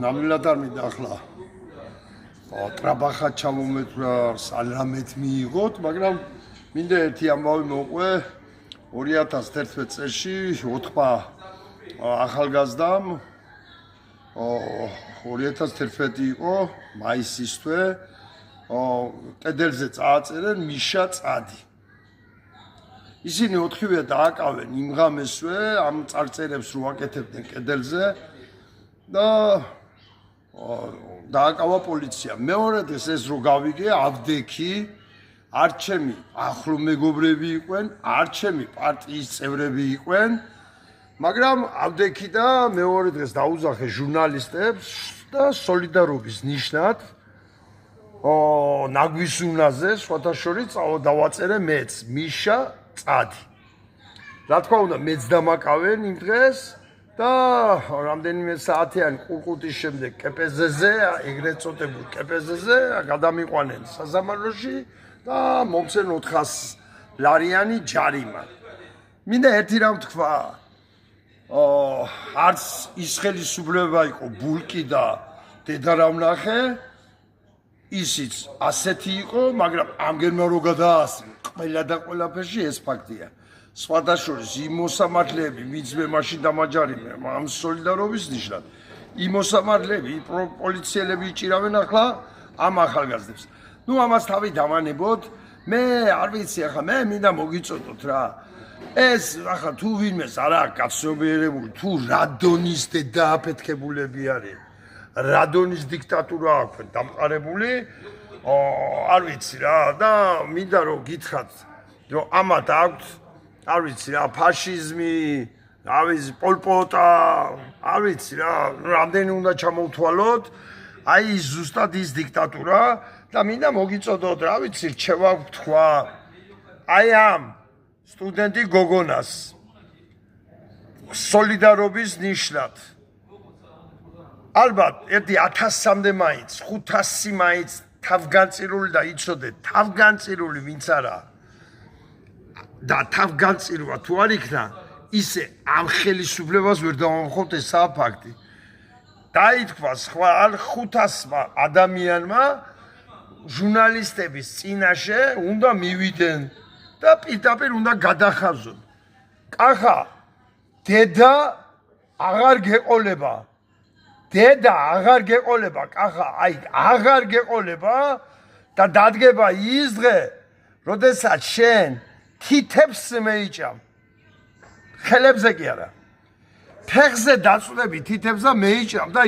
ნამდვილად არ მინდა ახლა ტრაბახად ჩამომეთვრა სალამეთ მიიღოთ, მაგრამ მინდა ერთი ამბავი მოყვე 2011 წელში 4 ახალგაზრდამ 2011 იყო მაისის თვე კედელზე წააწერენ მიშა წადი. ისინი 4-ვე დააკავენ იმ ღამესვე ამ წარწერებს რო აკეთებდნენ კედელზე და დააკავა პოლიცია. მეორე დღეს ეს რო გავიგე, ავდექი არ ჩემი ახლო მეგობრები იყვენ, არ ჩემი პარტიის წევრები იყვენ, მაგრამ ავდექი და მეორე დღეს დაუძახე ჟურნალისტებს და სოლიდარობის ნიშნად ნაგვის უნაზე სხვათა შორის დავაწერე მეც მიშა წადი. რა თქმა უნდა, მეც დამაკავენ იმ დღეს და რამდენიმე საათიანი ყურყუტის შემდეგ კპზ-ზე, ეგრეთ წოდებულ კპზ-ზე გადამიყვანენ საზამაროში და მომცენ 400 ლარიანი ჯარიმა. მინდა ერთი რამ თქვა, არც ის ხელისუფლება იყო ბულკი და დედა რა ვნახე, ისიც ასეთი იყო, მაგრამ ამგერმა რო გადაასწრე ყველა და ყველაფერში ეს ფაქტია. სხვათა შორის იმ მოსამართლეები, ვინც მე მაშინ დამაჯარიმე ამ სოლიდარობის ნიშნად, იმ მოსამართლეები, პოლიციელები იჭირავენ ახლა ამ ახალგაზრდებს. ნუ ამას თავი დამანებოთ, მე არ ვიცი ახლა, მე მინდა მოგიწოდოთ რა. ეს ახლა თუ ვინმეს არა გაცნობიერებული, თუ რადონის დააფეთქებულები არის, რადონის დიქტატურა აქვთ დამყარებული, არ ვიცი რა და მინდა რომ გითხრათ, რომ ამათ აქვთ არ ვიცი რა, ფაშიზმი, არ ვიცი, პოლპოტა, არ ვიცი რა, რამდენი უნდა ჩამოვთვალოთ, აი ზუსტად ის დიქტატურა და მინდა მოგიწოდოთ, რა ვიცი, რჩევა ვთქვა, აი ამ სტუდენტი გოგონას სოლიდარობის ნიშნად. ალბათ, ერთი 1000-მდე მაინც, 500 მაინც თავგანწირული და იცოდეთ, თავგანწირული ვინც არა და თავგანწირვა თუ არ იქნა, ისე ამ ხელისუფლებას ვერ დავამხობთ, ესაა ფაქტი. დაითქვა სხვა 500-მა ადამიანმა ჟურნალისტების წინაშე უნდა მივიდნენ და პირდაპირ უნდა გადახაზონ. კახა, დედა აღარ გეყოლება. დედა აღარ გეყოლება, კახა, აი აღარ გეყოლება და დადგება ის დღე, როდესაც შენ თითებს მეიჭამ. ხელებზე კი არა. ფეხზე დაწვდები თითებს და მეიჭამ და